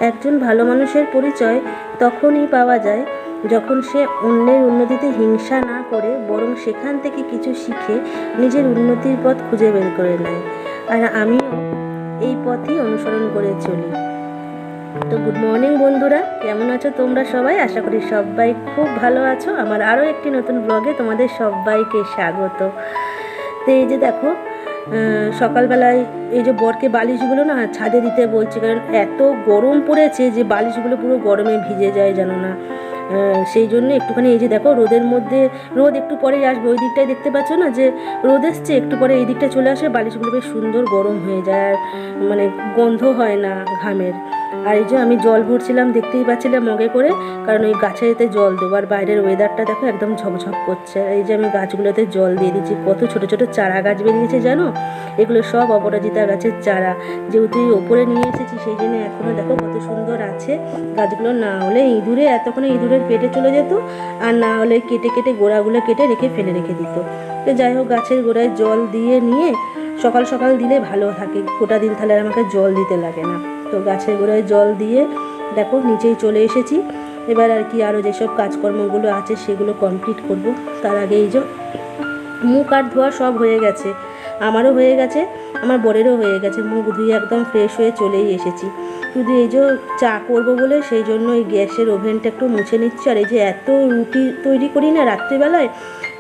একজন ভালো মানুষের পরিচয় তখনই পাওয়া যায় যখন সে অন্যের উন্নতিতে হিংসা না করে বরং সেখান থেকে কিছু শিখে নিজের উন্নতির পথ খুঁজে বের করে নেয়। আর আমিও এই পথই অনুসরণ করে চলি। তো গুড মর্নিং বন্ধুরা, কেমন আছো তোমরা সবাই? আশা করি সবাই খুব ভালো আছো। আমার আরও একটি নতুন ব্লগে তোমাদের সবাইকে স্বাগত। তো এই যে দেখো, সকালবেলায় এই যে বরকে বালিশগুলো না ছাদে দিতে বলছি, কারণ এত গরম পড়েছে যে বালিশগুলো পুরো গরমে ভিজে যায় জানো না। সেই জন্য একটুখানি এই যে দেখো রোদের মধ্যে, রোদ একটু পরেই আসবে, ওই দিকটায় দেখতে পাচ্ছ না যে রোদ এসছে, একটু পরে এই দিকটা চলে আসে, বালিশগুলো বেশ সুন্দর গরম হয়ে যায় আর মানে গন্ধ হয় না ঘামের। আর এই যে আমি জল ভরছিলাম, দেখতেই পাচ্ছিলাম মগে করে, কারণ ওই গাছেতে জল দেবো। আর বাইরের ওয়েদারটা দেখো একদম ঝকঝক করছে। এই যে আমি গাছগুলোতে জল দিয়ে দিচ্ছি। কত ছোট ছোট চারা গাছ বেরিয়েছে জানো, এগুলো সব অপরাজিতা গাছের চারা। যেহেতু ওপরে নিয়ে এসেছি সেই জন্য এখনও দেখো কত সুন্দর আছে গাছগুলো। না হলে ইঁদুরে এতক্ষণে ইঁদুরের পেটে চলে যেত, আর না হলে কেটে কেটে গোড়াগুলো কেটে ফেলে রেখে দিত। তো যাই হোক, গাছের গোড়ায় জল দিয়ে নিয়ে সকাল সকাল দিলে ভালো থাকে, গোটা দিন তাহলে আমাকে জল দিতে লাগে না। তো গাছের গোড়ায় জল দিয়ে দেখো নিচেই চলে এসেছি। এবার আর কি আরও যেসব কাজকর্মগুলো আছে সেগুলো কমপ্লিট করব। তার আগে এই যে মুখ আর ধোয়া সব হয়ে গেছে, আমারও হয়ে গেছে, আমার বরেরও হয়ে গেছে। মুখ ধুয়ে একদম ফ্রেশ হয়ে চলেই এসেছি। শুধু এই যে চা করবো বলে সেই জন্য এই গ্যাসের ওভেনটা একটু মুছে নিচ্ছি। আর এই যে এত রুটি তৈরি করি না রাত্রিবেলায়,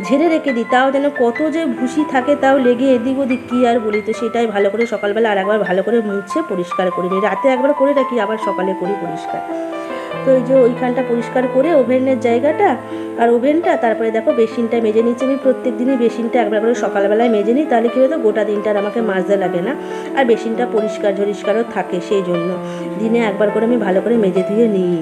ঝেড়ে রেখে দিই, তাও যেন কত যে ভুসি থাকে, তাও লেগে এদিক ওদিক কী আর বলি। তো সেটাই ভালো করে সকালবেলা আর একবার ভালো করে মুছে পরিষ্কার করে নিই। রাতে একবার করে রাখি, আবার সকালে করি পরিষ্কার। তো এই যে ওইখানটা পরিষ্কার করে ওভেনের জায়গাটা আর ওভেনটা, তারপরে দেখো বেসিনটা মেজে নিচ্ছি। আমি প্রত্যেক দিনই বেসিনটা একবার করে সকালবেলায় মেজে নিই, তাহলে কী হতো গোটা দিনটা আর আমাকে মাজতে লাগে না, আর বেসিনটা পরিষ্কারও থাকে। সেই জন্য দিনে একবার করে আমি ভালো করে মেজে ধুয়ে নিই।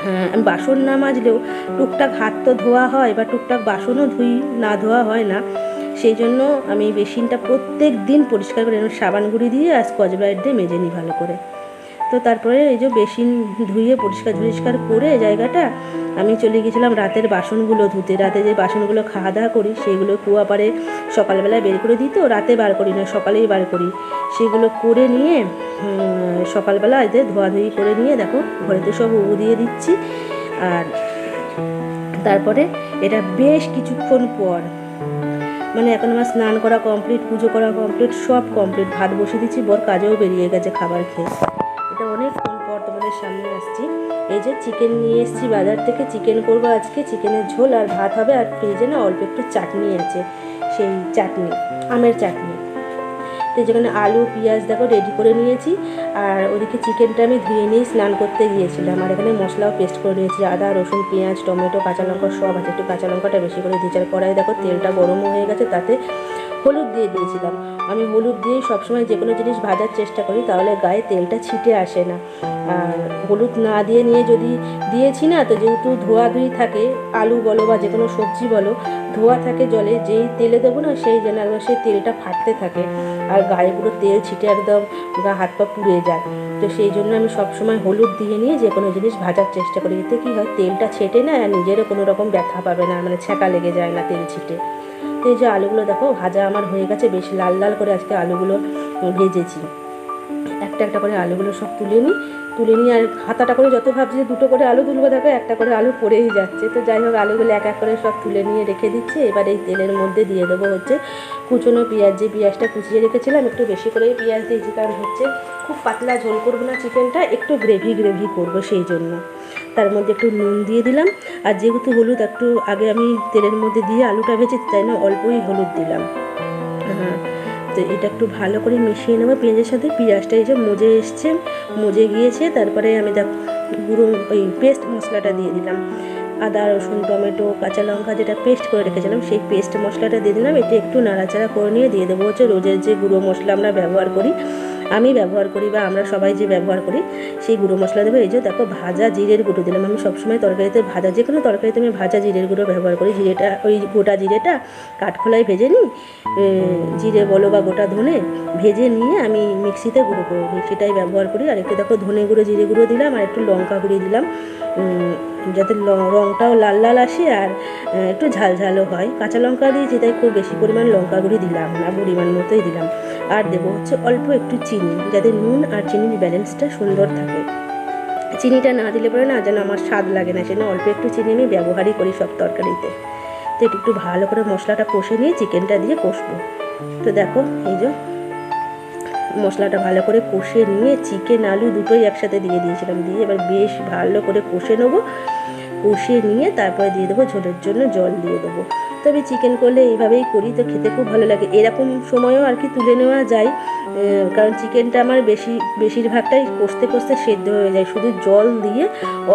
হ্যাঁ, আমি বাসন না মাজলেও টুকটাক হাত তো ধোয়া হয়, বা টুকটাক বাসনও ধুই, না ধোয়া হয় না। সেই জন্য আমি বেসিনটা প্রত্যেক দিন পরিষ্কার করে সাবান গুঁড়ি দিয়ে আর স্কচ ব্রাইট দিয়ে মেজে নিই ভালো করে। তো তারপরে এই যে বেসিন ধুয়ে পরিষ্কার করে জায়গাটা আমি চলে গেছিলাম রাতের বাসনগুলো ধুতে। রাতে যে বাসনগুলো খাওয়া দাওয়া করি সেগুলো কুয়া পারে সকালবেলায় বের করে দিই, তো রাতে বার করি না, সকালেই বার করি। সেগুলো করে নিয়ে সকালবেলা এদের ধোয়াধুয়ি করে নিয়ে দেখো ঘরেতে সব উবু দিয়ে দিচ্ছি। আর তারপরে এটা বেশ কিছুক্ষণ পর, মানে এখন আমার স্নান করা কমপ্লিট, পুজো করা কমপ্লিট, সব কমপ্লিট। ভাত বসিয়ে দিচ্ছি, বর কাজেও বেরিয়ে গেছে খাবার খেয়ে। এটা অনেকক্ষণ পর তোমাদের সামনে আসছি। এই যে চিকেন নিয়ে এসেছি বাজার থেকে, চিকেন করবো আজকে, চিকেনের ঝোল আর ভাত হবে। আর ফ্রিজে না অল্প একটু চাটনি আছে, সেই চাটনি, আমের চাটনি। তো যেখানে আলু পেঁয়াজ দেখো রেডি করে নিয়েছি। আর ওদিকে চিকেনটা আমি ধুয়ে নিয়ে স্নান করতে গিয়েছিলাম। আর এখানে মশলাও পেস্ট করে নিয়েছি, আদা রসুন পেঁয়াজ টমেটো কাঁচা লঙ্কা সব আছে। একটু কাঁচা লঙ্কাটা বেশি করে দিয়েছি। আর কড়াই দেখো তেলটা গরমও হয়ে গেছে, তাতে হলুদ দিয়ে দিয়েছিলাম। আমি হলুদ দিয়ে সবসময় যে কোনো জিনিস ভাজার চেষ্টা করি, তাহলে গায়ে তেলটা ছিটে আসে না। আর হলুদ না দিয়ে নিয়ে যদি দিয়েছি না, তো যেহেতু ধোয়াধুয়ি থাকে, আলু বলো বা যে কোনো সবজি বলো ধোয়া থাকে জলে, যেই তেলে দেবো না সেই যেন একবার সেই তেলটা ফাটতে থাকে, আর গায়ে পুরো তেল ছিটে একদম গা হাত পা পুড়ে যায়। তো সেই জন্য আমি সবসময় হলুদ দিয়ে নিয়ে যে কোনো জিনিস ভাজার চেষ্টা করি। এতে কী হয়, তেলটা ছেটে না, আর নিজেরও কোনো রকম ব্যথা পাবে না, মানে ছ্যাঁকা লেগে যায় না তেল ছিটে। তো এই যে আলুগুলো দেখো ভাজা আমার হয়ে গেছে, বেশ লাল লাল করে আজকে আলুগুলো ভেজেছি। একটা একটা করে আলুগুলো সব তুলে নিই। আর হাতাটা করে যত ভাবছি যে দুটো করে আলু তুলবো, দেখো একটা করে আলু পড়েই যাচ্ছে। তো যাই হোক, আলুগুলো এক এক করে সব তুলে নিয়ে রেখে দিচ্ছি। এবার এই তেলের মধ্যে দিয়ে দেবো হচ্ছে কুচনো পেঁয়াজ। যে পেঁয়াজটা কুচিয়ে রেখেছিলাম, একটু বেশি করেই পেঁয়াজ দিয়েছি, কারণ হচ্ছে খুব পাতলা ঝোল করবো না চিকেনটা, একটু গ্রেভি করবো সেই জন্য। তার মধ্যে একটু নুন দিয়ে দিলাম। আর যেহেতু হলুদ একটু আগে আমি তেলের মধ্যে দিয়ে আলুটা ভেজেছি, তাই না অল্পই হলুদ দিলাম। হ্যাঁ, তো এটা একটু ভালো করে মিশিয়ে নেবো পেঁয়াজের সাথে। পেঁয়াজটা এই যে মজে গিয়েছে। তারপরে আমি গুঁড়ো ওই পেস্ট মশলাটা দিয়ে দিলাম। আদা রসুন টমেটো কাঁচা লঙ্কা যেটা পেস্ট করে রেখেছিলাম, সেই পেস্ট মশলাটা দিয়ে দিলাম। এটা একটু নাড়াচাড়া করে নিয়ে দিয়ে দেবো হচ্ছে রোজের যে গুঁড়ো মশলা আমরা ব্যবহার করি, আমি ব্যবহার করি বা আমরা সবাই যে ব্যবহার করি, সেই গুঁড়ো মশলা দেবো। এই যে দেখো ভাজা জিরের গুঁড়ো দিলাম। আমি সবসময় তরকারিতে যে কোনো তরকারিতে আমি ভাজা জিরের গুঁড়ো ব্যবহার করি। জিরেটা ওই গোটা জিরেটা কাঠখোলায় ভেজে নিই, জিরে বলো বা গোটা ধনে ভেজে নিয়ে আমি মিক্সিতে গুঁড়ো করে নিই, সেটাই ব্যবহার করি। আর একটু দেখো ধনে গুঁড়ো জিরে গুঁড়ো দিলাম, আর একটু লঙ্কা গুঁড়ো দিলাম, যাতে রঙটাও লাল লাল আসে আর একটু ঝালঝালও হয়। কাঁচা লঙ্কা দিয়েছি তাই খুব বেশি পরিমাণ লঙ্কা গুঁড়ি দিলাম না, পরিমাণ মতোই দিলাম। আর দেবো হচ্ছে অল্প একটু চিনি, যাতে নুন আর চিনির ব্যালেন্সটা সুন্দর থাকে। চিনিটা না দিলে পরে না যেন আমার স্বাদ লাগে না, সেজন্য অল্প একটু চিনি আমি ব্যবহারই করি সব তরকারিতে। তো একটু ভালো করে মশলাটা কষে নিয়ে চিকেনটা দিয়ে কষবো। তো দেখো এই যে মশলাটা ভালো করে কষে নিয়ে চিকেন আলু দুটোই একসাথে দিয়ে দিয়েছিলাম, দিয়ে এবার বেশ ভালো করে কষে নেবো। কষে নিয়ে তারপরে দিয়ে দেবো ঝোলের জন্য জল দিয়ে দেবো। তো আমি চিকেন করলে এইভাবেই করি, তো খেতে খুব ভালো লাগে। এরকম সময়ও আর কি তুলে নেওয়া যায়, কারণ চিকেনটা আমার বেশিরভাগটাই কষতে কষতে সেদ্ধ হয়ে যায়। শুধু জল দিয়ে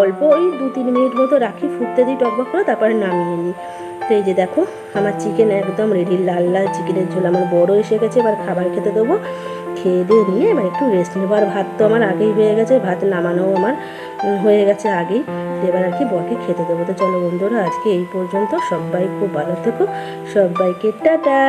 অল্প ওই 2-3 মিনিট মতো রাখি, ফুটতে দিই টকবক করে, তারপরে নামিয়ে নিই। তো এই যে দেখো আমার চিকেন একদম রেডি, লাল লাল চিকেনের ঝোল আমার বড় এসে গেছে। এবার খাবার খেতে দেবো, খেয়ে দিয়ে নিয়ে এবার একটু রেস্ট নেবো। আর ভাত তো আমার আগেই হয়ে গেছে, ভাত নামানোও আমার হয়ে গেছে আগেই। এবার আর কি বরকে খেতে দেবো। তো চলো বন্ধুরা, আজকে এই পর্যন্ত। সবাই খুব ভালো থেকো, সবাইকে টাটা।